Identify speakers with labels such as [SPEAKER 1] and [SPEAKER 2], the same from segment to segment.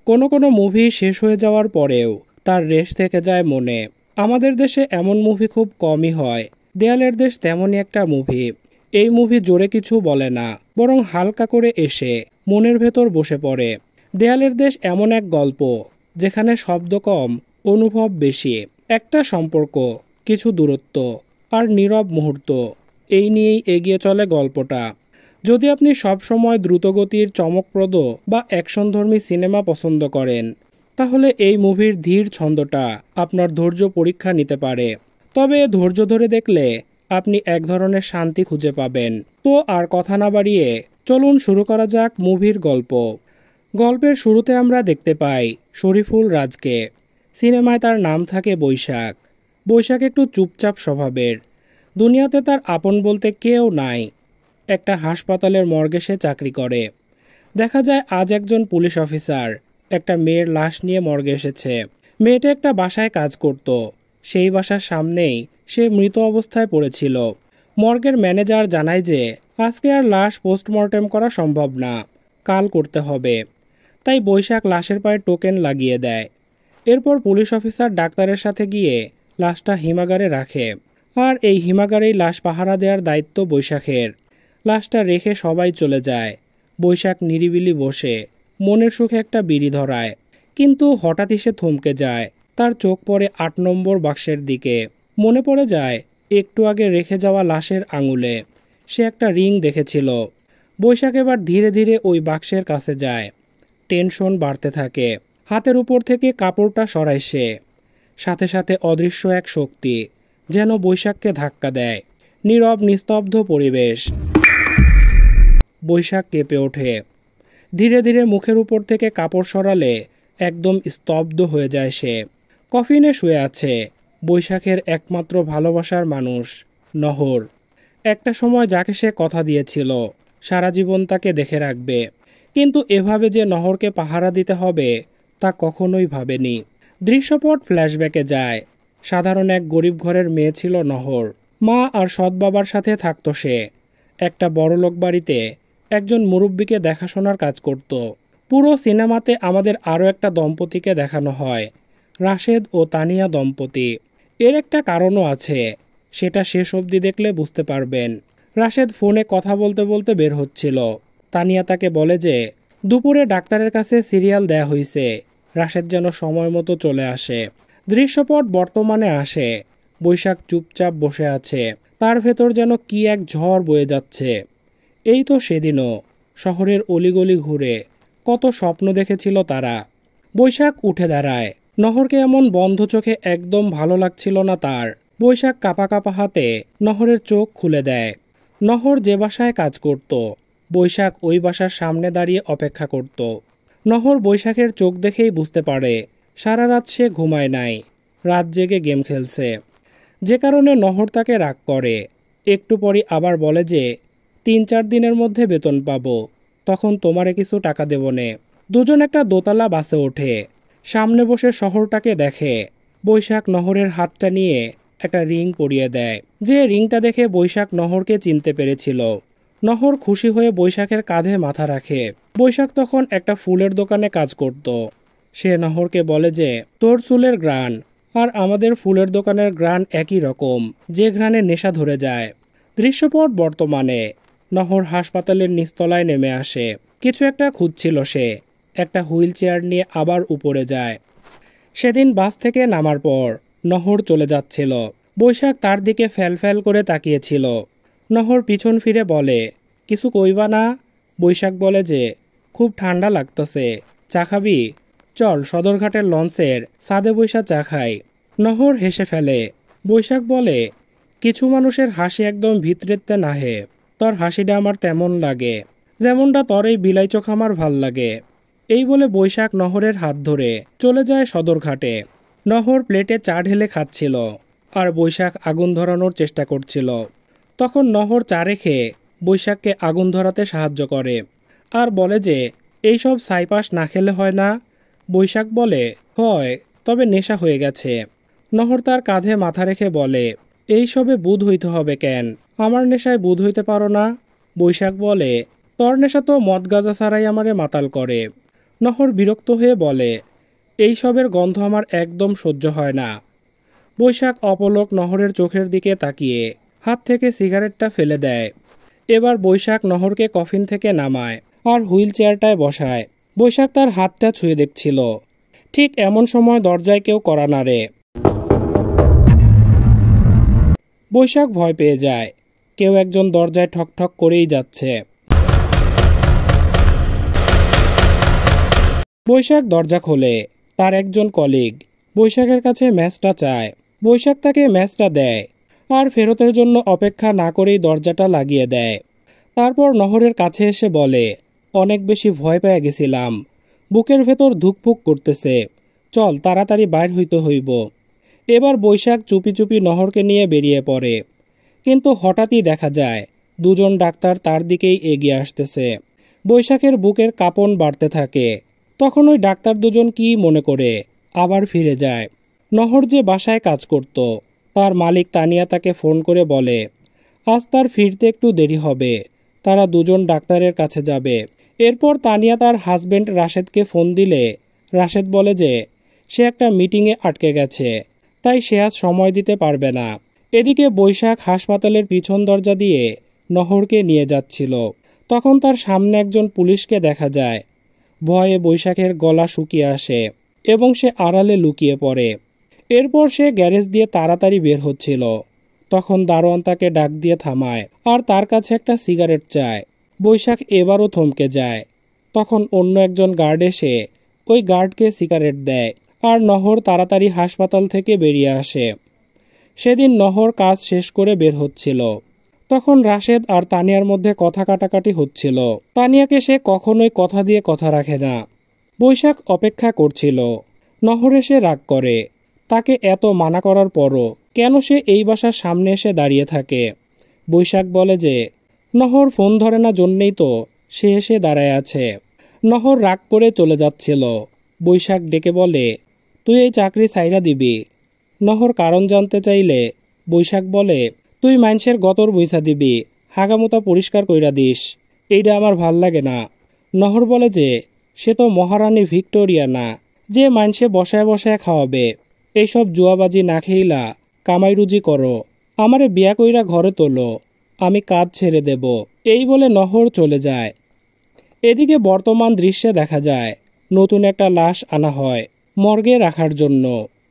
[SPEAKER 1] কোনো কোনো মুভি শেষ হয়ে যাওয়ার পরেও তার রেশ থেকে যায় মনে। আমাদের দেশে এমন মুভি খুব কমই হয়। দেয়ালের দেশ তেমনই একটা মুভি। এই মুভি জোরে কিছু বলে না, বরং হালকা করে এসে মনের ভেতর বসে পড়ে। দেয়ালের দেশ এমন এক গল্প যেখানে শব্দ কম, অনুভব বেশি। একটা সম্পর্ক, কিছু দূরত্ব আর নীরব মুহূর্ত, এই নিয়েই এগিয়ে চলে গল্পটা। যদি আপনি সবসময় দ্রুতগতির, চমকপ্রদ বা অ্যাকশনধর্মী সিনেমা পছন্দ করেন, তাহলে এই মুভির ধীর ছন্দটা আপনার ধৈর্য পরীক্ষা নিতে পারে। তবে ধৈর্য ধরে দেখলে আপনি এক ধরনের শান্তি খুঁজে পাবেন। তো আর কথা না বাড়িয়ে চলুন শুরু করা যাক মুভির গল্প। গল্পের শুরুতে আমরা দেখতে পাই শরীফুল রাজকে। সিনেমায় তার নাম থাকে বৈশাখ। বৈশাখ একটু চুপচাপ স্বভাবের। দুনিয়াতে তার আপন বলতে কেউ নাই। একটা হাসপাতালের মর্গে সে চাকরি করে। দেখা যায় আজ একজন পুলিশ অফিসার একটা মেয়ের লাশ নিয়ে মর্গে এসেছে। মেয়েটা একটা বাসায় কাজ করত। সেই বাসার সামনেই সে মৃত অবস্থায় পড়েছিল। মর্গের ম্যানেজার জানায় যে আজকে আর লাশ পোস্টমর্টেম করা সম্ভব না, কাল করতে হবে। তাই বৈশাখ লাশের পায়ে টোকেন লাগিয়ে দেয়। এরপর পুলিশ অফিসার ডাক্তারের সাথে গিয়ে লাশটা হিমাগারে রাখে। আর এই হিমাগারেই লাশ পাহারা দেওয়ার দায়িত্ব বৈশাখের। লাশটা রেখে সবাই চলে যায়। বৈশাখ নিরিবিলি বসে মনের সুখে একটা বিড়ি ধরায়। কিন্তু হঠাৎই সে থমকে যায়। তার চোখ পড়ে ৮ নম্বর বাক্সের দিকে। মনে পড়ে যায় একটু আগে রেখে যাওয়া লাশের আঙুলে সে একটা রিং দেখেছিল। বৈশাখ এবার ধীরে ধীরে ওই বাক্সের কাছে যায়। টেনশন বাড়তে থাকে। হাতের উপর থেকে কাপড়টা সরায় সে। সাথে সাথে অদৃশ্য এক শক্তি যেন বৈশাখকে ধাক্কা দেয়। নীরব নিস্তব্ধ পরিবেশ। বৈশাখ কেঁপে ওঠে। ধীরে ধীরে মুখের উপর থেকে কাপড় সরালে একদম স্তব্ধ হয়ে যায় সে। কফিনে শুয়ে আছে বৈশাখের একমাত্র ভালোবাসার মানুষ, নহর। একটা সময় যাকে সে কথা দিয়েছিল সারা জীবন তাকে দেখে রাখবে। কিন্তু এভাবে যে নহরকে পাহারা দিতে হবে তা কখনোই ভাবেনি। দৃশ্যপট ফ্ল্যাশব্যাকে যায়। সাধারণ এক গরিব ঘরের মেয়ে ছিল নহর। মা আর সৎ বাবার সাথে থাকতো সে। একটা বড়লোক বাড়িতে একজন মুরব্বীকে দেখাশোনার কাজ করত। পুরো সিনেমাতে আমাদের আরও একটা দম্পতিকে দেখানো হয়, রাশেদ ও তানিয়া দম্পতি। এর একটা কারণও আছে, সেটা শেষ অবধি দেখলে বুঝতে পারবেন। রাশেদ ফোনে কথা বলতে বলতে বের হচ্ছিল। তানিয়া তাকে বলে যে দুপুরে ডাক্তারের কাছে সিরিয়াল দেয়া হয়েছে, রাশেদ যেন সময় মতো চলে আসে। দৃশ্যপট বর্তমানে আসে। বৈশাখ চুপচাপ বসে আছে। তার ভেতর যেন কি এক ঝড় বয়ে যাচ্ছে। এই তো সেদিনও শহরের অলিগলি ঘুরে কত স্বপ্ন দেখেছিল তারা। বৈশাখ উঠে দাঁড়ায়। নহরকে এমন বন্ধ চোখে একদম ভালো লাগছিল না তার। বৈশাখ কাঁপা কাঁপা হাতে নহরের চোখ খুলে দেয়। নহর যে বাসায় কাজ করত, বৈশাখ ওই বাসার সামনে দাঁড়িয়ে অপেক্ষা করত। নহর বৈশাখের চোখ দেখেই বুঝতে পারে সারা রাত সে ঘুমায় নাই, রাত জেগে গেম খেলছে। যে কারণে নহর তাকে রাগ করে। একটু পরই আবার বলে যে ৩-৪ দিনের মধ্যে বেতন পাবো, তখন তোমারে কিছু টাকা দেব নে। দুজন একটা দোতলা বাসে ওঠে। সামনে বসে শহরটাকে দেখে। বৈশাখ নহরের হাতটা নিয়ে একটা রিং পরিয়ে দেয়। যে রিংটা দেখে বৈশাখ নহরকে চিনতে পেরেছিল। নহর খুশি হয়ে বৈশাখের কাঁধে মাথা রাখে। বৈশাখ তখন একটা ফুলের দোকানে কাজ করত। সে নহরকে বলে যে তোর চুলের ঘ্রাণ আর আমাদের ফুলের দোকানের ঘ্রাণ একই রকম, যে ঘ্রাণে নেশা ধরে যায়। দৃশ্যপট বর্তমানে। নহর হাসপাতালের নিচতলায় নেমে আসে। কিছু একটা খুঁজছিল সে। একটা হুইল চেয়ার নিয়ে আবার উপরে যায়। সেদিন বাস থেকে নামার পর নহর চলে যাচ্ছিল। বৈশাখ তার দিকে ফ্যাল করে তাকিয়েছিল। নহর পিছন ফিরে বলে, কিছু কইবা না? বৈশাখ বলে যে খুব ঠান্ডা লাগতেছে, চা খাবি? চল সদরঘাটের লঞ্চের ছাদে বৈশা চা খাই। নহর হেসে ফেলে। বৈশাখ বলে, কিছু মানুষের হাসি একদম ভিতরেতে নাহে। তোর হাসিটা আমার তেমন লাগে, যেমনটা তোর এই বিলাই চোখ আমার ভাল লাগে। এই বলে বৈশাখ নহরের হাত ধরে চলে যায় সদরঘাটে। নহর প্লেটে চা ঢেলে খাচ্ছিল আর বৈশাখ আগুন ধরানোর চেষ্টা করছিল। তখন নহর চা রেখে বৈশাখকে আগুন ধরাতে সাহায্য করে আর বলে যে এইসব ছাইপাশ না খেলে হয় না। বৈশাখ বলে, হয়, তবে নেশা হয়ে গেছে। নহর তার কাঁধে মাথা রেখে বলে, এইসবে বুধ হইতে হবে কেন? আমার নেশায় বুধ হইতে পারো না? বৈশাখ বলে, তোর নেশা তো মদ গাঁজা ছাড়াই আমারে মাতাল করে। নহর বিরক্ত হয়ে বলে, এইসবের গন্ধ আমার একদম সহ্য হয় না। বৈশাখ অপলক নহরের চোখের দিকে তাকিয়ে হাত থেকে সিগারেটটা ফেলে দেয়। এবার বৈশাখ নহরকে কফিন থেকে নামায় আর হুইল চেয়ারটায় বসায়। বৈশাখ তার হাতটা ছুঁয়ে দেখছিল। ঠিক এমন সময় দরজায় কেউ কড়া নাড়ে। বৈশাখ ভয় পেয়ে যায়। কেউ একজন দরজায় ঠকঠক করেই যাচ্ছে। বৈশাখ দরজা খোলে। তার একজন কলিগ বৈশাখের কাছে ম্যাচটা চায়। বৈশাখ তাকে ম্যাচটা দেয় আর ফেরতের জন্য অপেক্ষা না করেই দরজাটা লাগিয়ে দেয়। তারপর নহরের কাছে এসে বলে, অনেক বেশি ভয় পেয়ে গেছিলাম, বুকের ভেতর ধুকপুক করতেছে, চল তাড়াতাড়ি বাইর হইতে হইব। এবার বৈশাখ চুপি চুপি নহরকে নিয়ে বেরিয়ে পড়ে। কিন্তু হঠাৎই দেখা যায় দুজন ডাক্তার তার দিকেই এগিয়ে আসতেছে। বৈশাখের বুকের কাঁপন বাড়তে থাকে। তখন ওই ডাক্তার দুজন কি মনে করে আবার ফিরে যায়। নহর যে বাসায় কাজ করত, তার মালিক তানিয়া তাকে ফোন করে বলে আজ তার ফিরতে একটু দেরি হবে, তারা দুজন ডাক্তারের কাছে যাবে। এরপর তানিয়া তার হাজবেন্ড রাশেদকে ফোন দিলে রাশেদ বলে যে সে একটা মিটিংয়ে আটকে গেছে, তাই সে আজ সময় দিতে পারবে না। এদিকে বৈশাখ হাসপাতালের পিছন দরজা দিয়ে নহরকে নিয়ে যাচ্ছিল। তখন তার সামনে একজন পুলিশকে দেখা যায়। ভয়ে বৈশাখের গলা শুকিয়ে আসে এবং সে আড়ালে লুকিয়ে পড়ে। এরপর সে গ্যারেজ দিয়ে তাড়াতাড়ি বের হচ্ছিল। তখন দারোয়ান তাকে ডাক দিয়ে থামায় আর তার কাছে একটা সিগারেট চায়। বৈশাখ এবারও থমকে যায়। তখন অন্য একজন গার্ড এসে ওই গার্ডকে সিগারেট দেয় আর নহর তাড়াতাড়ি হাসপাতাল থেকে বেরিয়ে আসে। সেদিন নহর কাজ শেষ করে বের হচ্ছিল। তখন রাশেদ আর তানিয়ার মধ্যে কথা কাটাকাটি হচ্ছিল। তানিয়াকে সে কখনোই কথা দিয়ে কথা রাখে না। বৈশাখ অপেক্ষা করছিল। নহর এসে রাগ করে। তাকে এত মানা করার পরও কেন সে এই বাসার সামনে এসে দাঁড়িয়ে থাকে। বৈশাখ বলে যে নহর ফোন ধরে না জন্যেই তো সে এসে দাঁড়ায় আছে। নহর রাগ করে চলে যাচ্ছিল। বৈশাখ ডেকে বলে, তুই এই চাকরি ছাইরা দিবি? নহর কারণ জানতে চাইলে বৈশাখ বলে, তুই মানুষের গতর বইসা দিবি, হাগামোতা পরিষ্কার কইরা দিস, এইটা আমার ভাল লাগে না। নহর বলে যে সে তো মহারানী ভিক্টোরিয়া না যে মানুষে বসায় বসায় খাওয়াবে। এইসব জুয়াবাজি না খেইলা কামাই রুজি করো, আমারে বিয়া কইরা ঘরে তোলো, আমি কাজ ছেড়ে দেব। এই বলে নহর চলে যায়। এদিকে বর্তমান দৃশ্যে দেখা যায় নতুন একটা লাশ আনা হয় মর্গে রাখার জন্য।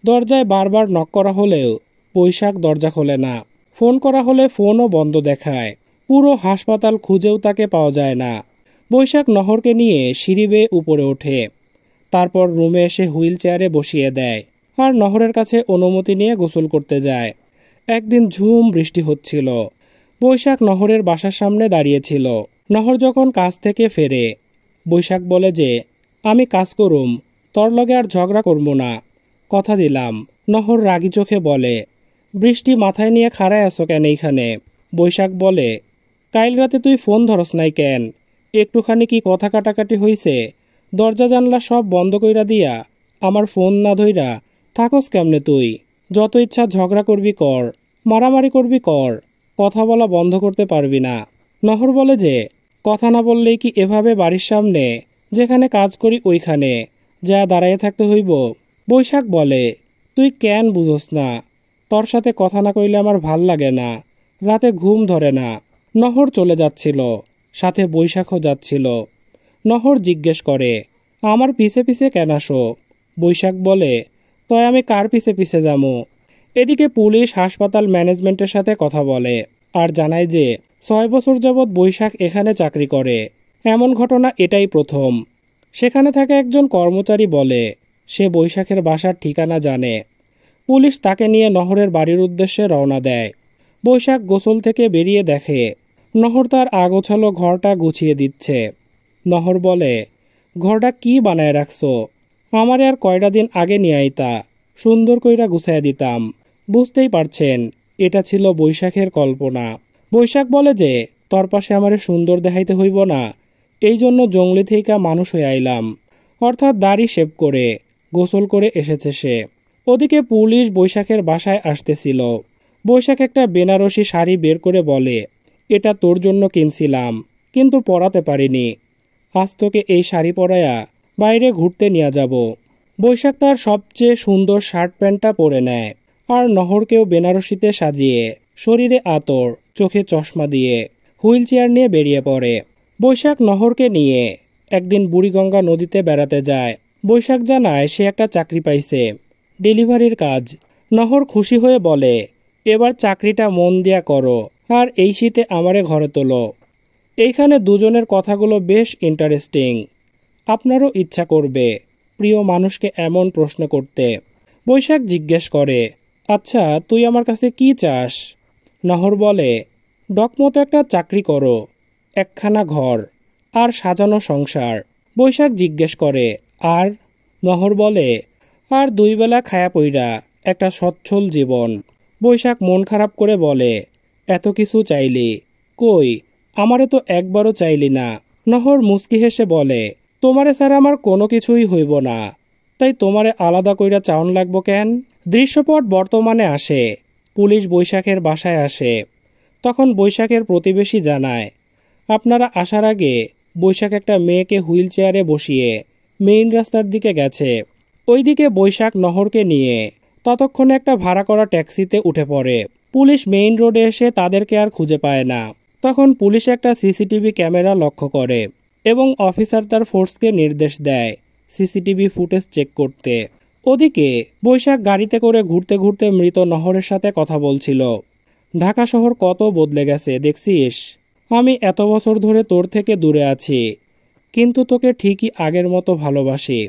[SPEAKER 1] দরজায় বারবার নক করা হলেও বৈশাখ দরজা খোলে না। ফোন করা হলে ফোনও বন্ধ দেখায়। পুরো হাসপাতাল খুঁজেও তাকে পাওয়া যায় না। বৈশাখ নহরকে নিয়ে সিঁড়ি বেয়ে উপরে ওঠে। তারপর রুমে এসে হুইল চেয়ারে বসিয়ে দেয় আর নহরের কাছে অনুমতি নিয়ে গোসল করতে যায়। একদিন ঝুম বৃষ্টি হচ্ছিল। বৈশাখ নহরের বাসার সামনে দাঁড়িয়েছিল। নহর যখন কাজ থেকে ফেরে বৈশাখ বলে যে আমি কাজ করুম, তোর লগে আর ঝগড়া করবো না, কথা দিলাম। নহর রাগি চোখে বলে, বৃষ্টি মাথায় নিয়ে খাড়ায় আছো কেন এইখানে? বৈশাখ বলে, কাইল রাতে তুই ফোন ধরস নাই কেন? একটুখানি কি কথা কাটাকাটি হইছে? দরজা জানলা সব বন্ধ কইরা দিয়া আমার ফোন না ধইরা থাকস কেমনে তুই? যত ইচ্ছা ঝগড়া করবি কর, মারামারি করবি কর, কথা বলা বন্ধ করতে পারবি না। নহর বলে যে কথা না বললেই কি এভাবে বাড়ির সামনে যেখানে কাজ করি ওইখানে যা দাঁড়াইয়ে থাকতে হইব? বৈশাখ বলে, তুই কেন বুঝোস না? তোর সাথে কথা না কইলে আমার ভাল লাগে না, রাতে ঘুম ধরে না। নহর চলে যাচ্ছিল, সাথে বৈশাখও যাচ্ছিল। নহর জিজ্ঞেস করে, আমার পিছে পিছে কেন আসো? বৈশাখ বলে, তয় আমি কার পিছে পিছে যামু? এদিকে পুলিশ হাসপাতাল ম্যানেজমেন্টের সাথে কথা বলে আর জানায় যে 6 বছর যাবৎ বৈশাখ এখানে চাকরি করে। এমন ঘটনা এটাই প্রথম। সেখানে থাকা একজন কর্মচারী বলে সে বৈশাখের বাসার ঠিকানা জানে। পুলিশ তাকে নিয়ে নহরের বাড়ির উদ্দেশ্যে রওনা দেয়। বৈশাখ গোসল থেকে বেরিয়ে দেখে নহর তার আগোছালো ঘরটা গুছিয়ে দিচ্ছে। নহর বলে, ঘরটা কি বানায় রাখছো? আমারে আর কয়টা দিন আগে নিয়ে আইতা, সুন্দর কইরা গুছাইয়া দিতাম। বুঝতেই পারছেন এটা ছিল বৈশাখের কল্পনা। বৈশাখ বলে যে তোর পাশে আমারে সুন্দর দেখাইতে হইব না, এই জন্য জঙ্গলি থেইকা মানুষ হয়ে আইলাম। অর্থাৎ দাড়ি শেভ করে গোসল করে এসেছে সে। ওদিকে পুলিশ বৈশাখের বাসায় আসতেছিল। বৈশাখ একটা বেনারসি শাড়ি বের করে বলে, এটা তোর জন্য কিনছিলাম, কিন্তু পরাতে পারিনি। আজ তোকে এই শাড়ি পরায়া বাইরে ঘুরতে নিয়ে যাব। বৈশাখ তার সবচেয়ে সুন্দর শার্ট প্যান্টটা পরে নেয় আর নহরকেও বেনারসিতে সাজিয়ে, শরীরে আতর, চোখে চশমা দিয়ে হুইল চেয়ার নিয়ে বেরিয়ে পড়ে। বৈশাখ নহরকে নিয়ে একদিন বুড়িগঙ্গা নদীতে বেড়াতে যায়। বৈশাখ জানায় সে একটা চাকরি পাইছে, ডেলিভারির কাজ। নহর খুশি হয়ে বলে, এবার চাকরিটা মন দিয়া করো আর এই শীতে আমারে ঘরে তোলো। এইখানে দুজনের কথাগুলো বেশ ইন্টারেস্টিং। আপনারও ইচ্ছা করবে প্রিয় মানুষকে এমন প্রশ্ন করতে। বৈশাখ জিজ্ঞেস করে, আচ্ছা তুই আমার কাছে কি চাস? নহর বলে, ডকমতো একটা চাকরি করো, একখানা ঘর আর সাজানো সংসার। বৈশাখ জিজ্ঞেস করে, আর? নহর বলে, আর 2 বেলা খায়া পইরা একটা সচ্ছল জীবন। বৈশাখ মন খারাপ করে বলে, এত কিছু চাইলি, কই আমারে তো একবারও চাইলি না। নহর মুচকি হেসে বলে, তোমারে ছাড়া আমার কোনো কিছুই হইব না, তাই তোমারে আলাদা কইরা চাউন লাগবো কেন? দৃশ্যপট বর্তমানে আসে। পুলিশ বৈশাখের বাসায় আসে। তখন বৈশাখের প্রতিবেশী জানায়, আপনারা আসার আগে বৈশাখ একটা মেয়েকে হুইল চেয়ারে বসিয়ে মেইন রাস্তার দিকে গেছে। ওইদিকে বৈশাখ নহরকে নিয়ে ততক্ষণে একটা ভাড়া করা ট্যাক্সিতে উঠে পড়ে। পুলিশ মেইন রোডে এসে তাদেরকে আর খুঁজে পায় না। তখন পুলিশ একটা সিসিটিভি ক্যামেরা লক্ষ্য করে এবং অফিসার তার ফোর্সকে নির্দেশ দেয় সিসিটিভি ফুটেজ চেক করতে। ওদিকে বৈশাখ গাড়িতে করে ঘুরতে ঘুরতে মৃত নহরের সাথে কথা বলছিল। ঢাকা শহর কত বদলে গেছে দেখছিস? আমি এত বছর ধরে তোর থেকে দূরে আছি, কিন্তু তোকে ঠিকই আগের মতো ভালোবাসি।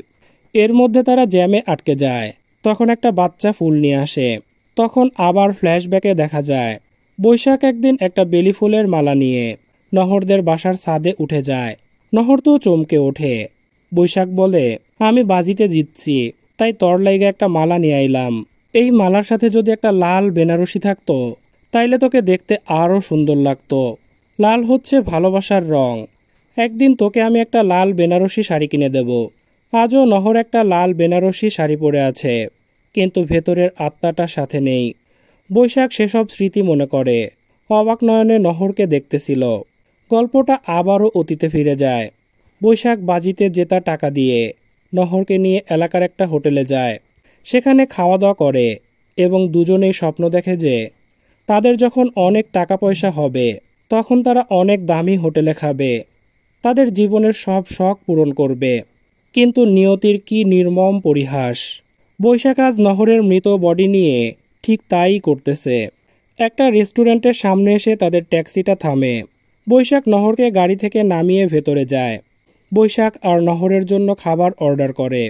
[SPEAKER 1] এর মধ্যে তারা জ্যামে আটকে যায়। তখন একটা বাচ্চা ফুল নিয়ে আসে। তখন আবার ফ্ল্যাশব্যাকে দেখা যায় বৈশাখ একদিন একটা বেলি ফুলের মালা নিয়ে নহরদের বাসার ছাদে উঠে যায়। নহর তো চমকে ওঠে। বৈশাখ বলে, আমি বাজিতে জিতছি, তাই তোর লাইগা একটা মালা নিয়ে আইলাম। এই মালার সাথে যদি একটা লাল বেনারসি থাকতো তাইলে তোকে দেখতে আরও সুন্দর লাগতো। লাল হচ্ছে ভালোবাসার রং। একদিন তোকে আমি একটা লাল বেনারসি শাড়ি কিনে দেব। আজও নহর একটা লাল বেনারসি শাড়ি পরে আছে, কিন্তু ভেতরের আত্মাটা সাথে নেই। বৈশাখ সেসব স্মৃতি মনে করে, অবাক নয়নে নহরকে দেখতেছিল। গল্পটা আবারও অতীতে ফিরে যায়। বৈশাখ বাজিতে জেতা টাকা দিয়ে নহরকে নিয়ে এলাকার একটা হোটেলে যায়। সেখানে খাওয়া দাওয়া করে এবং দুজনেই স্বপ্ন দেখে যে তাদের যখন অনেক টাকা পয়সা হবে তখন তারা অনেক দামি হোটেলে খাবে, তাদের জীবনের সব শখ পূরণ করবে। কিন্তু নিয়তির কি নির্মম পরিহাস। বৈশাখ আজ নহরের মৃত বডি নিয়ে ঠিক তাই করতেছে। একটা রেস্টুরেন্টের সামনে এসে তাদের ট্যাক্সিটা থামে। বৈশাখ নহরকে গাড়ি থেকে নামিয়ে ভেতরে যায়। বৈশাখ আর নহরের জন্য খাবার অর্ডার করে।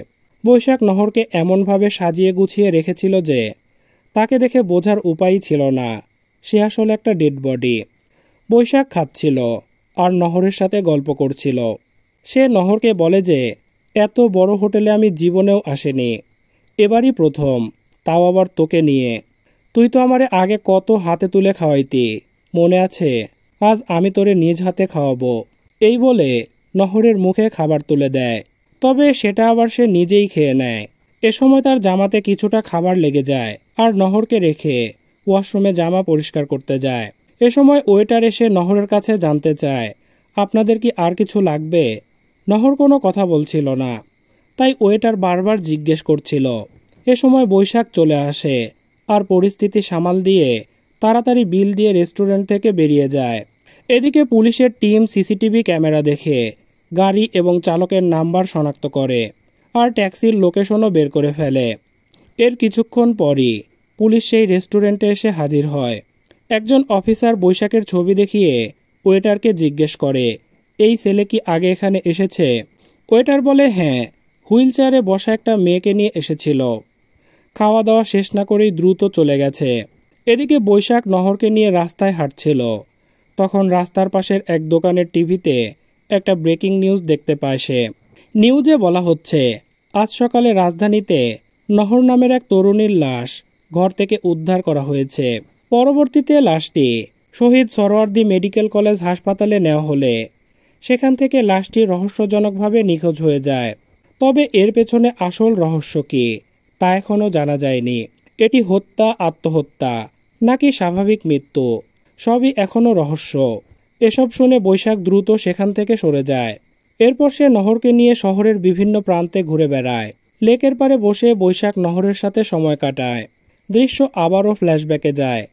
[SPEAKER 1] বৈশাখ নহরকে এমনভাবে সাজিয়ে গুছিয়ে রেখেছিল যে তাকে দেখে বোঝার উপায়ই ছিল না সে আসলে একটা ডেড বডি। বৈশাখ খাচ্ছিল আর নহরের সাথে গল্প করছিল। সে নহরকে বলে যে এত বড় হোটেলে আমি জীবনেও আসিনি, এবারই প্রথম, তাও আবার তোকে নিয়ে। তুই তো আমারে আগে কত হাতে তুলে খাওয়াইতি, মনে আছে? আজ আমি তোরে নিজ হাতে খাওয়াবো। এই বলে নহরের মুখে খাবার তুলে দেয়, তবে সেটা আবার সে নিজেই খেয়ে নেয়। এ সময় তার জামাতে কিছুটা খাবার লেগে যায় আর নহরকে রেখে ওয়াশরুমে জামা পরিষ্কার করতে যায়। এ সময় ওয়েটার এসে নহরের কাছে জানতে চায়, আপনাদের কি আর কিছু লাগবে? নহর কোনো কথা বলছিল না, তাই ওয়েটার বারবার জিজ্ঞেস করছিল। এ সময় বৈশাখ চলে আসে আর পরিস্থিতি সামাল দিয়ে তাড়াতাড়ি বিল দিয়ে রেস্টুরেন্ট থেকে বেরিয়ে যায়। এদিকে পুলিশের টিম সিসিটিভি ক্যামেরা দেখে গাড়ি এবং চালকের নাম্বার শনাক্ত করে আর ট্যাক্সির লোকেশনও বের করে ফেলে। এর কিছুক্ষণ পরই পুলিশ সেই রেস্টুরেন্টে এসে হাজির হয়। একজন অফিসার বৈশাখের ছবি দেখিয়ে ওয়েটারকে জিজ্ঞেস করে, এই ছেলে কি আগে এখানে এসেছে? ওয়েটার বলে, হ্যাঁ, হুইল চেয়ারে বসা একটা মেয়েকে নিয়ে এসেছিল। খাওয়া দাওয়া শেষ না করেই দ্রুত চলে গেছে। এদিকে বৈশাখ নহরকে নিয়ে রাস্তায় হাঁটছিল। তখন রাস্তার পাশের এক দোকানের টিভিতে একটা ব্রেকিং নিউজ দেখতে পায় সে। নিউজে বলা হচ্ছে, আজ সকালে রাজধানীতে নহর নামের এক তরুণীর লাশ ঘর থেকে উদ্ধার করা হয়েছে। পরবর্তীতে লাশটি শহীদ সরওয়ার্দী মেডিকেল কলেজ হাসপাতালে নেওয়া হলে সেখান থেকে লাশটি রহস্যজনকভাবে নিখোঁজ হয়ে যায়। তবে এর পেছনে আসল রহস্য কী তা এখনও জানা যায়নি। এটি হত্যা, আত্মহত্যা নাকি স্বাভাবিক মৃত্যু, সবই এখনও রহস্য। এসব শুনে বৈশাখ দ্রুত সেখান থেকে সরে যায়। এরপর সে নহরকে নিয়ে শহরের বিভিন্ন প্রান্তে ঘুরে বেড়ায়। লেকের পাড়ে বসে বৈশাখ নহরের সাথে সময় কাটায়। দৃশ্য আবারও ফ্ল্যাশব্যাকে যায়।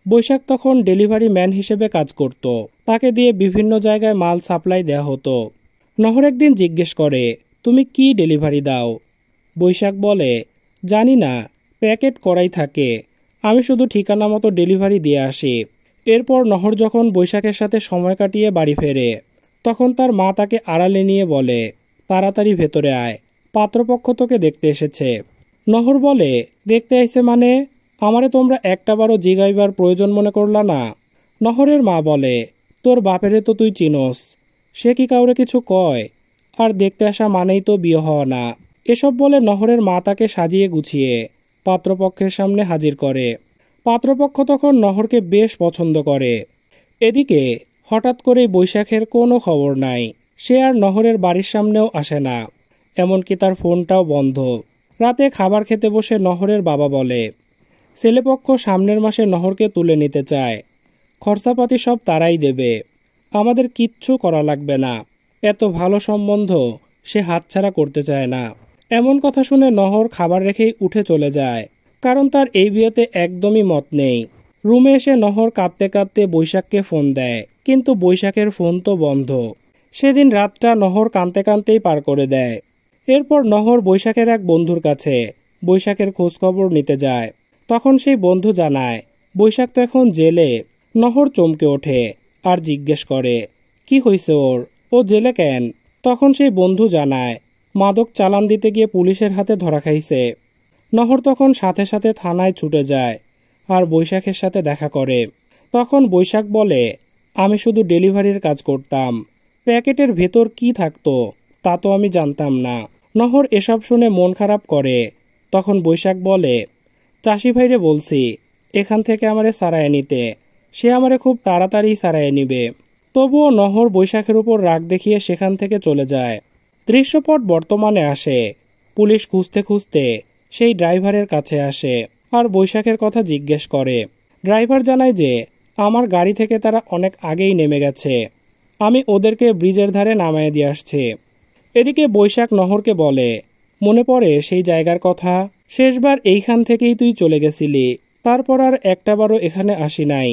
[SPEAKER 1] বৈশাখ তখন ডেলিভারি ম্যান হিসেবে কাজ করত। তাকে দিয়ে বিভিন্ন জায়গায় মাল সাপ্লাই দেয়া হতো। নহর একদিন জিজ্ঞেস করে, তুমি কি ডেলিভারি দাও? বৈশাখ বলে, জানি না, প্যাকেট করাই থাকে, আমি শুধু ঠিকানা মতো ডেলিভারি দিয়ে আসি। এরপর নহর যখন বৈশাখের সাথে সময় কাটিয়ে বাড়ি ফেরে, তখন তার মা তাকে আড়ালে নিয়ে বলে, তাড়াতাড়ি ভেতরে আয়, পাত্রপক্ষ তোকে দেখতে এসেছে। নহর বলে, দেখতে আইছে মানে? আমারে তোমরা একটাবারও জিগাইবার প্রয়োজন মনে করলা না? নহরের মা বলে, তোর বাপেরে তো তুই চিনোস, সে কি কাউরে কিছু কয়? আর দেখতে আসা মানেই তো বিয়ে হওয়া না। এসব বলে নহরের মা তাকে সাজিয়ে গুছিয়ে পাত্রপক্ষের সামনে হাজির করে। পাত্রপক্ষ তখন নহরকে বেশ পছন্দ করে। এদিকে হঠাৎ করেই বৈশাখের কোনো খবর নাই। সে আর নহরের বাড়ির সামনেও আসে না, এমনকি তার ফোনটাও বন্ধ। রাতে খাবার খেতে বসে নহরের বাবা বলে, ছেলেপক্ষ সামনের মাসে নহরকে তুলে নিতে চায়, খরচাপাতি সব তারাই দেবে, আমাদের কিচ্ছু করা লাগবে না, এত ভালো সম্বন্ধ সে হাতছাড়া করতে চায় না। এমন কথা শুনে নহর খাবার রেখেই উঠে চলে যায়, কারণ তার এই বিয়েতে একদমই মত নেই। রুমে এসে নহর কাঁদতে কাঁদতে বৈশাখকে ফোন দেয়, কিন্তু বৈশাখের ফোন তো বন্ধ। সেদিন রাতটা নহর কাঁদতে কাঁদতেই পার করে দেয়। এরপর নহর বৈশাখের এক বন্ধুর কাছে বৈশাখের খোঁজখবর নিতে যায়। তখন সেই বন্ধু জানায়, বৈশাখ তো এখন জেলে। নহর চমকে ওঠে আর জিজ্ঞেস করে, কি হয়েছে ওর, ও জেলে কেন? তখন সেই বন্ধু জানায়, মাদক চালান দিতে গিয়ে পুলিশের হাতে ধরা খাইছে। নহর তখন সাথে সাথে থানায় ছুটে যায় আর বৈশাখের সাথে দেখা করে। তখন বৈশাখ বলে, আমি শুধু ডেলিভারির কাজ করতাম, প্যাকেটের ভেতর কি থাকতো তা তো আমি জানতাম না। নহর এসব শুনে মন খারাপ করে। তখন বৈশাখ বলে, চাষি ভাইরে বলছি এখান থেকে আমারে সারায় নিতে, সে আমারে খুব তাড়াতাড়ি সারায় নিবে। তবুও নহর বৈশাখের উপর রাগ দেখিয়ে সেখান থেকে চলে যায়। দৃশ্যপট বর্তমানে আসে। পুলিশ খুঁজতে খুঁজতে সেই ড্রাইভারের কাছে আসে আর বৈশাখের কথা জিজ্ঞেস করে। ড্রাইভার জানায় যে আমার গাড়ি থেকে তারা অনেক আগেই নেমে গেছে, আমি ওদেরকে ব্রিজের ধারে নামায় দিয়ে আসছি। এদিকে বৈশাখ নহরকে বলে, মনে পড়ে সেই জায়গার কথা? শেষবার এইখান থেকেই তুই চলে গেছিলি, তারপর আর একটাবারও এখানে আসি নাই।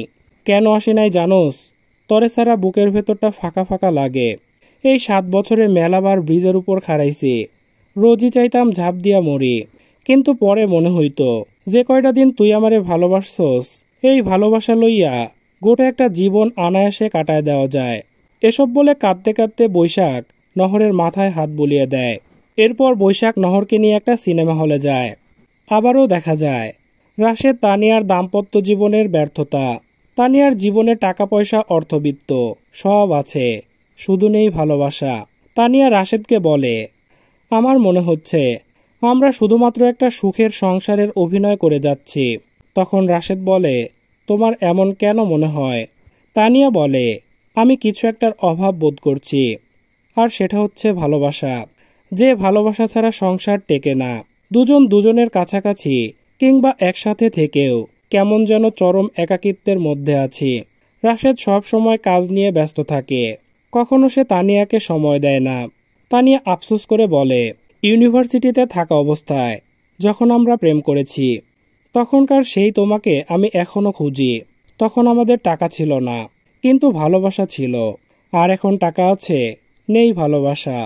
[SPEAKER 1] কেন আসি নাই জানোস? তরে ছাড়া বুকের ভেতরটা ফাঁকা ফাঁকা লাগে। এই 7 বছরে মেলাবার ব্রিজের উপর খাড়াইছি, রোজই চাইতাম ঝাঁপ দিয়া মরি, কিন্তু পরে মনে হইতো যে কয়টা দিন তুই আমারে ভালোবাসছস, এই ভালোবাসা লইয়া গোটা একটা জীবন অনায়াসে কাটায় দেওয়া যায়। এসব বলে কাঁদতে কাঁদতে বৈশাখ নহরের মাথায় হাত বুলিয়ে দেয়। এরপর বৈশাখ নহরকে নিয়ে একটা সিনেমা হলে যায়। আবারও দেখা যায় রাশেদ তানিয়ার দাম্পত্য জীবনের ব্যর্থতা। তানিয়ার জীবনে টাকা পয়সা অর্থবিত্ত সব আছে, শুধু নেই ভালোবাসা। তানিয়া রাশেদকে বলে, আমার মনে হচ্ছে আমরা শুধুমাত্র একটা সুখের সংসারের অভিনয় করে যাচ্ছি। তখন রাশেদ বলে, তোমার এমন কেন মনে হয়? তানিয়া বলে, আমি কিছু একটার অভাব বোধ করছি, আর সেটা হচ্ছে ভালোবাসা। যে ভালোবাসা ছাড়া সংসার টেকে না। দুজন দুজনের কাছাকাছি কিংবা একসাথে থেকেও কেমন যেন চরম একাকিত্বের মধ্যে আছি। রাশেদ সব সময় কাজ নিয়ে ব্যস্ত থাকে, কখনো সে তানিয়াকে সময় দেয় না। তানিয়া আফসোস করে বলে, ইউনিভার্সিটিতে থাকা অবস্থায় যখন আমরা প্রেম করেছি, তখনকার সেই তোমাকে আমি এখনো খুঁজি। তখন আমাদের টাকা ছিল না, কিন্তু ভালোবাসা ছিল। আর এখন টাকা আছে, নেই ভালোবাসা।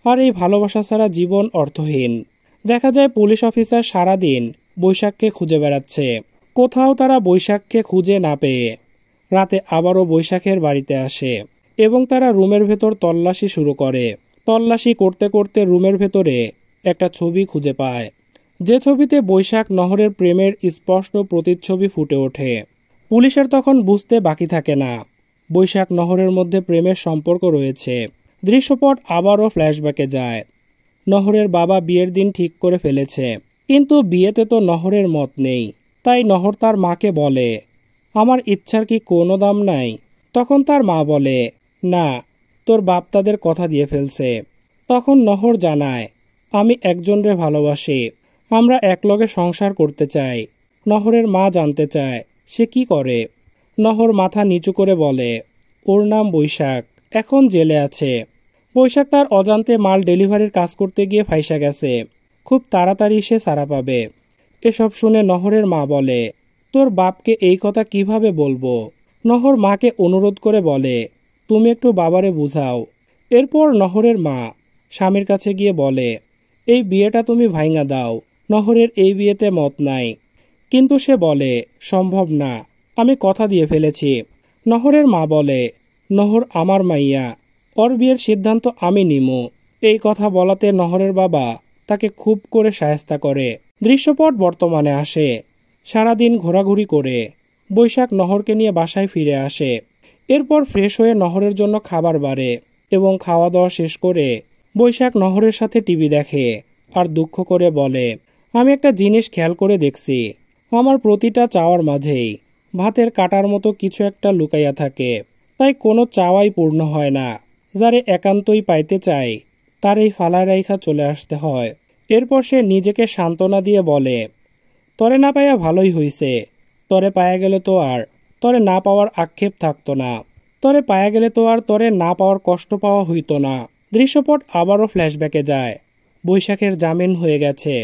[SPEAKER 1] আর এই ভালোবাসা ছাড়া জীবন অর্থহীন। দেখা যায় পুলিশ অফিসার সারাদিন বৈশাখকে খুঁজে বেড়াচ্ছে, কোথাও তারা বৈশাখকে খুঁজে না পেয়ে রাতে আবারও বৈশাখের বাড়িতে আসে এবং তারা রুমের ভেতর তল্লাশি শুরু করে। তল্লাশি করতে করতে রুমের ভেতরে একটা ছবি খুঁজে পায়, যে ছবিতে বৈশাখ নহরের প্রেমের স্পষ্ট প্রতিচ্ছবি ফুটে ওঠে। পুলিশের তখন বুঝতে বাকি থাকে না বৈশাখ নহরের মধ্যে প্রেমের সম্পর্ক রয়েছে। দৃশ্যপট আবারও ফ্ল্যাশব্যাকে যায়। নহরের বাবা বিয়ের দিন ঠিক করে ফেলেছে, কিন্তু বিয়েতে তো নহরের মত নেই। তাই নহর তার মাকে বলে, আমার ইচ্ছার কি কোনো দাম নাই? তখন তার মা বলে, না, তোর বাপ তাদের কথা দিয়ে ফেলছে। তখন নহর জানায়, আমি একজনরে ভালোবাসি, আমরা একলগে সংসার করতে চাই। নহরের মা জানতে চায় সে কি করে। নহর মাথা নিচু করে বলে, ওর নাম বৈশাখ, এখন জেলে আছে। বৈশাখ তার অজান্তে মাল ডেলিভারির কাজ করতে গিয়ে ফাইসা গেছে। খুব তাড়াতাড়ি সে ছাড়া পাবে। এসব শুনে নহরের মা বলে, তোর বাপকে এই কথা কিভাবে বলবো? নহর মাকে অনুরোধ করে বলে, তুমি একটু বাবারে বুঝাও। এরপর নহরের মা স্বামীর কাছে গিয়ে বলে, এই বিয়েটা তুমি ভাইঙা দাও। নহরের এই বিয়েতে মত নাই। কিন্তু সে বলে, সম্ভব না, আমি কথা দিয়ে ফেলেছি। নহরের মা বলে, নহর আমার মাইয়া, ওর বিয়ের সিদ্ধান্ত আমি নিমু। এই কথা বলাতে নহরের বাবা তাকে খুব করে শায়েস্তা করে। দৃশ্যপট বর্তমানে আসে। সারাদিন ঘোরাঘুরি করে বৈশাখ নহরকে নিয়ে বাসায় ফিরে আসে। এরপর ফ্রেশ হয়ে নহরের জন্য খাবার বাড়ে এবং খাওয়া দাওয়া শেষ করে বৈশাখ নহরের সাথে টিভি দেখে আর দুঃখ করে বলে, আমি একটা জিনিস খেয়াল করে দেখছি, আমার প্রতিটা চাওয়ার মাঝেই ভাতের কাটার মতো কিছু একটা লুকাইয়া থাকে। তাই কোনো চাওয়াই পূর্ণ হয় না। যারে একান্তই পাইতে চায় তার এই ফালায় রাইখা চলে আসতে হয়। এরপর সে নিজেকে সান্ত্বনা দিয়ে বলে, তরে না পাইয়া ভালোই হইছে। তরে পায়া গেলে তো আর তরে না পাওয়ার আক্ষেপ থাকতো না। তরে পায়া গেলে তো আর তরে না পাওয়ার কষ্ট পাওয়া হইতো না। দৃশ্যপট আবারও ফ্ল্যাশব্যাকে যায়। বৈশাখের জামিন হয়ে গেছে,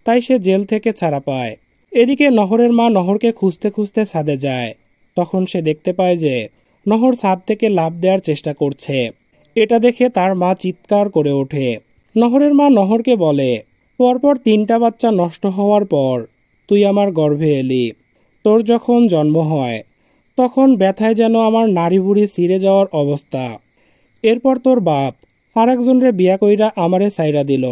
[SPEAKER 1] তাই সে জেল থেকে ছাড়া পায়। এদিকে নহরের মা নহরকে খুঁজতে খুঁজতে ছাদে যায়। তখন সে দেখতে পায় যে নহর ছাদ থেকে লাফ দেওয়ার চেষ্টা করছে। এটা দেখে তার মা চিৎকার করে ওঠে। নহরের মা নহরকে বলে, পরপর 3টা বাচ্চা নষ্ট হওয়ার পর তুই আমার গর্ভে এলি। তোর যখন জন্ম হয় তখন ব্যথায় যেন আমার নাড়ি বুড়ি ছিঁড়ে যাওয়ার অবস্থা। এরপর তোর বাপ আরেকজনরে বিয়া কইরা আমারে সাইরা দিল।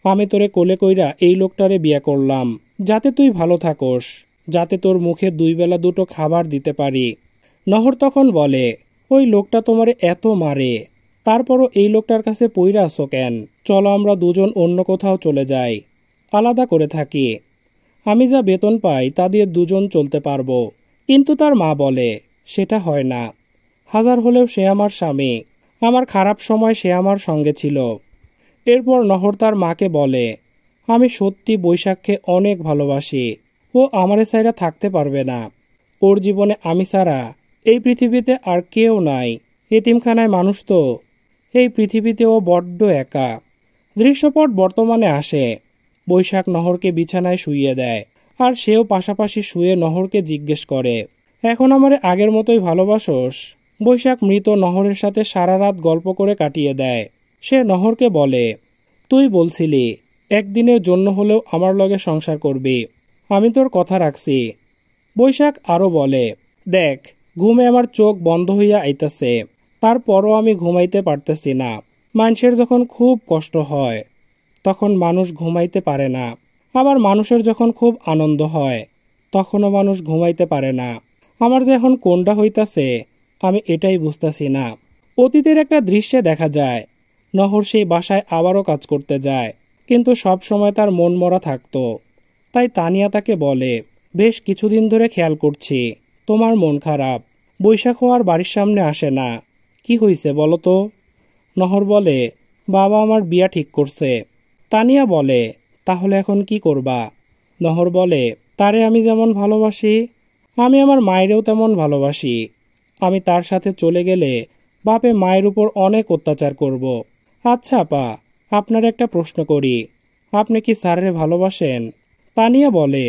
[SPEAKER 1] আমি তোরে কোলে কইরা এই লোকটারে বিয়া করলাম যাতে তুই ভালো থাকোস, যাতে তোর মুখে 2 বেলা 2টো খাবার দিতে পারি। নহর তখন বলে, ওই লোকটা তোমারে এত মারে, তারপরও এই লোকটার কাছে পইরা আছো কেন? চলো আমরা দুজন অন্য কোথাও চলে যাই, আলাদা করে থাকি। আমি যা বেতন পাই তা দিয়ে দুজন চলতে পারবো। কিন্তু তার মা বলে, সেটা হয় না। হাজার হলেও সে আমার স্বামী। আমার খারাপ সময় সে আমার সঙ্গে ছিল। এরপর নহর তার মাকে বলে, আমি সত্যি বৈশাখকে অনেক ভালোবাসি। ও আমারে ছাইরা থাকতে পারবে না। ওর জীবনে আমি ছাড়া এই পৃথিবীতে আর কেউ নাই। এতিমখানায় মানুষ তো, এই পৃথিবীতে ও বড্ড একা। দৃশ্যপট বর্তমানে আসে। বৈশাখ নহরকে বিছানায় শুইয়ে দেয় আর সেও পাশাপাশি শুয়ে নহরকে জিজ্ঞেস করে, এখন আমারে আগের মতোই ভালোবাসোস? বৈশাখ মৃত নহরের সাথে সারা রাত গল্প করে কাটিয়ে দেয়। সে নহরকে বলে, তুই বলছিলি একদিনের জন্য হলেও আমার লগে সংসার করবি, আমি তোর কথা রাখছি। বৈশাখ আরও বলে, দেখ, ঘুমে আমার চোখ বন্ধ হইয়া আইতাছে, তারপরও আমি ঘুমাইতে পারতেছি না। মানুষের যখন খুব কষ্ট হয় তখন মানুষ ঘুমাইতে পারে না, আবার মানুষের যখন খুব আনন্দ হয় তখনও মানুষ ঘুমাইতে পারে না। আমার যে এখন কোনটা হইতাছে আমি এটাই বুঝতাছি না। অতীতের একটা দৃশ্যে দেখা যায়, নহর সেই বাসায় আবারও কাজ করতে যায়, কিন্তু সব সময় তার মন মরা থাকতো। তাই তানিয়া তাকে বলে, বেশ কিছুদিন ধরে খেয়াল করছি তোমার মন খারাপ। বৈশাখ আর বাড়ির সামনে আসে না, কি হইছে বলো তো? নহর বলে, বাবা আমার বিয়া ঠিক করছে। তানিয়া বলে, তাহলে এখন কি করবা? নহর বলে, তারে আমি যেমন ভালোবাসি আমি আমার মায়েরও তেমন ভালোবাসি। আমি তার সাথে চলে গেলে বাপে মায়ের উপর অনেক অত্যাচার করব। আচ্ছা আপা, আপনার একটা প্রশ্ন করি, আপনি কি স্যারের ভালোবাসেন? তানিয়া বলে,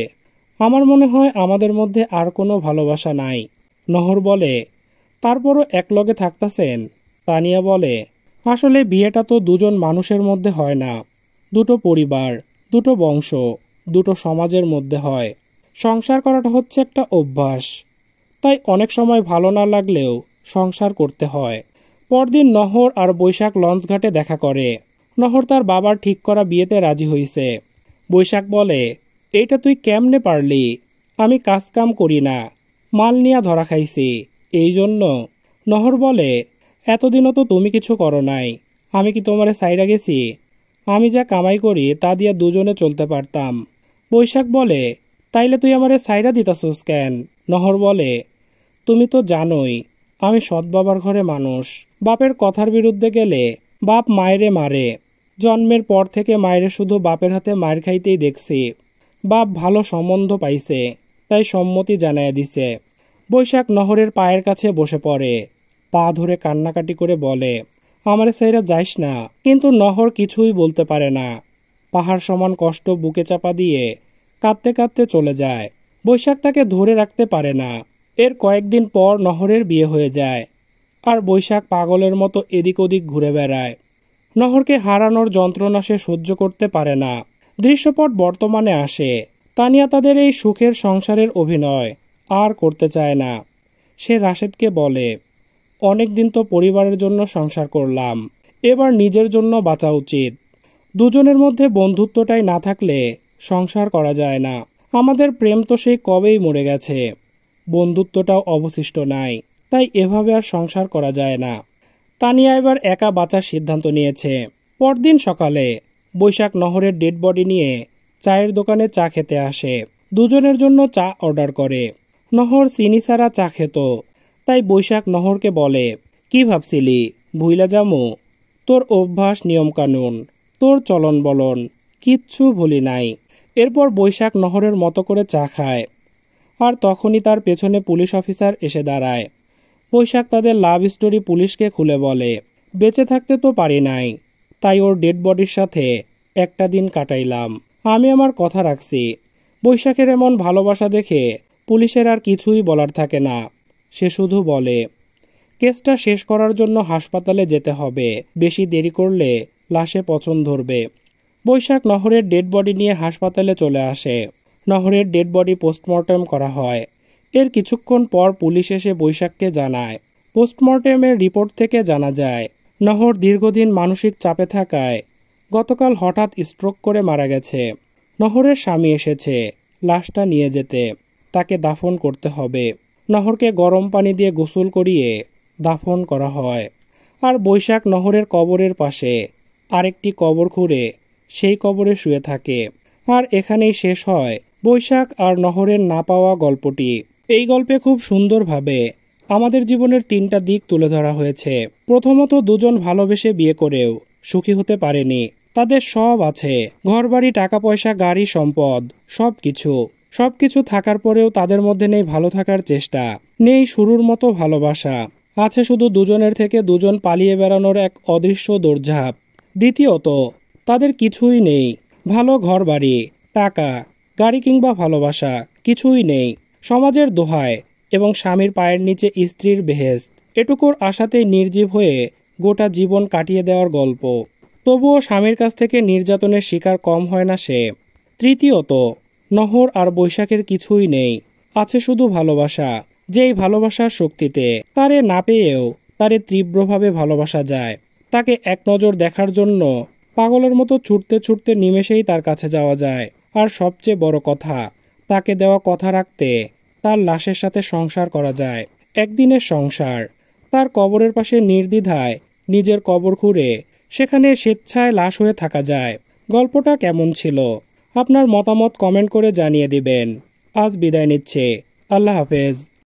[SPEAKER 1] আমার মনে হয় আমাদের মধ্যে আর কোনো ভালোবাসা নাই। নহর বলে, তারপরও একলগে থাকতাছেন? তানিয়া বলে, আসলে বিয়েটা তো দুজন মানুষের মধ্যে হয় না, দুটো পরিবার, দুটো বংশ, দুটো সমাজের মধ্যে হয়। সংসার করাটা হচ্ছে একটা অভ্যাস, তাই অনেক সময় ভালো না লাগলেও সংসার করতে হয়। পরদিন নহর আর বৈশাখ লঞ্চঘাটে দেখা করে। নহর তার বাবার ঠিক করা বিয়েতে রাজি হইছে। বৈশাখ বলে, এইটা তুই কেমনে পারলি? আমি কাজ কাম করি না, মাল নিয়া ধরা খাইছি, এই জন্য। নহর বলে, এতদিনও তো তুমি কিছু করো নাই, আমি কি তোমারে সাইরা গেছি? আমি যা কামাই করি তা দিয়া দুজনে চলতে পারতাম। বৈশাখ বলে, তাইলে তুই আমারে সাইরা দিতাছস কেন? নহর বলে, তুমি তো জানোই আমি সৎ বাবার ঘরে মানুষ। বাপের কথার বিরুদ্ধে গেলে বাপ মায়েরে মারে। জন্মের পর থেকে মায়েরে শুধু বাপের হাতে মায়ের খাইতেই দেখছি। বাপ ভালো সম্বন্ধ পাইছে, তাই সম্মতি জানাইয়া দিছে। বৈশাখ নহরের পায়ের কাছে বসে পড়ে, পা ধরে কান্নাকাটি করে বলে, আমারে সাইরা যাইস না। কিন্তু নহর কিছুই বলতে পারে না। পাহাড় সমান কষ্ট বুকে চাপা দিয়ে কাঁদতে কাঁদতে চলে যায়। বৈশাখ তাকে ধরে রাখতে পারে না। এর কয়েকদিন পর নহরের বিয়ে হয়ে যায়। আর বৈশাখ পাগলের মতো এদিক ওদিক ঘুরে বেড়ায়। নহরকে হারানোর যন্ত্রণা সে সহ্য করতে পারে না। দৃশ্যপট বর্তমানে আসে। তানিয়া তাদের এই সুখের সংসারের অভিনয় আর করতে চায় না। সে রাশেদকে বলে, অনেক দিন তো পরিবারের জন্য সংসার করলাম, এবার নিজের জন্য বাঁচা উচিত। দুজনের মধ্যে বন্ধুত্বটাই না থাকলে সংসার করা যায় না। আমাদের প্রেম তো সেই কবেই মরে গেছে, বন্ধুত্বটাও অবশিষ্ট নাই, তাই এভাবে আর সংসার করা যায় না। তানিয়া এবার একা বাঁচার সিদ্ধান্ত নিয়েছে। পরদিন সকালে বৈশাখ নহরের ডেড বডি নিয়ে চায়ের দোকানে চা খেতে আসে। দুজনের জন্য চা অর্ডার করে। নহর চিনি ছাড়া চা খেত, তাই বৈশাখ নহরকে বলে, কি ভাবছিলি ভুইলা যামু? তোর অভ্যাস নিয়মকানুন, তোর চলন বলন কিচ্ছু ভুলি নাই। এরপর বৈশাখ নহরের মতো করে চা খায়। আর তখনই তার পেছনে পুলিশ অফিসার এসে দাঁড়ায়। বৈশাখ তাদের লাভ স্টোরি পুলিশকে খুলে বলে, বেঁচে থাকতে তো পারি নাই, তাই ওর ডেড বডির সাথে একটা দিন কাটাইলাম। আমি আমার কথা রাখছি। বৈশাখের এমন ভালোবাসা দেখে পুলিশের আর কিছুই বলার থাকে না। সে শুধু বলে, কেসটা শেষ করার জন্য হাসপাতালে যেতে হবে, বেশি দেরি করলে লাশে পচন ধরবে। বৈশাখ নহরের ডেড বডি নিয়ে হাসপাতালে চলে আসে। নহরের ডেড বডি পোস্টমর্টেম করা হয়। এর কিছুক্ষণ পর পুলিশ এসে বৈশাখকে জানায়। পোস্টমর্টেমের রিপোর্ট থেকে জানা যায়, নহর দীর্ঘদিন মানসিক চাপে থাকায় গতকাল হঠাৎ স্ট্রোক করে মারা গেছে। নহরের স্বামী এসেছে লাশটা নিয়ে যেতে। তাকে দাফন করতে হবে। নহরকে গরম পানি দিয়ে গোসল করিয়ে দাফন করা হয়। আর বৈশাখ নহরের কবরের পাশে আরেকটি কবর খুঁড়ে সেই কবরে শুয়ে থাকে। আর এখানেই শেষ হয় বৈশাখ আর নহরের না পাওয়া গল্পটি। এই গল্পে খুব সুন্দরভাবে আমাদের জীবনের তিনটা দিক তুলে ধরা হয়েছে। প্রথমত, দুজন ভালোবেসে বিয়ে করেও সুখী হতে পারেনি। তাদের সব আছে, ঘরবাড়ি, টাকা পয়সা, গাড়ি, সম্পদ, সবকিছু থাকার পরেও তাদের মধ্যে নেই ভালো থাকার চেষ্টা, নেই শুরুর মতো ভালোবাসা। আছে শুধু দুজনের থেকে দুজন পালিয়ে বেড়ানোর এক অদৃশ্য দৌড়ঝাঁপ। দ্বিতীয়ত, তাদের কিছুই নেই, ভালো ঘরবাড়ি, টাকা, গাড়ি কিংবা ভালোবাসা কিছুই নেই। সমাজের দোহায় এবং স্বামীর পায়ের নিচে স্ত্রীর বেহেশত, এটুকুর আশাতেই নির্জীব হয়ে গোটা জীবন কাটিয়ে দেওয়ার গল্প। তবুও স্বামীর কাছ থেকে নির্যাতনের শিকার কম হয় না সে। তৃতীয়ত, নহর আর বৈশাখের কিছুই নেই, আছে শুধু ভালোবাসা। যেই ভালোবাসার শক্তিতে তারে না পেয়েও তারে তীব্রভাবে ভালোবাসা যায়। তাকে এক নজর দেখার জন্য পাগলের মতো ছুটতে ছুটতে নিমেষেই তার কাছে যাওয়া যায়। আর সবচেয়ে বড় কথা, তাকে দেওয়া কথা রাখতে তার লাশের সাথে সংসার করা যায়। একদিনের সংসার। তার কবরের পাশে নির্দ্বিধায় নিজের কবর খুঁড়ে সেখানে স্বেচ্ছায় লাশ হয়ে থাকা যায়। গল্পটা কেমন ছিল আপনার মতামত কমেন্ট করে জানিয়ে দিবেন। আজ বিদায় নিচ্ছে। আল্লাহ হাফেজ।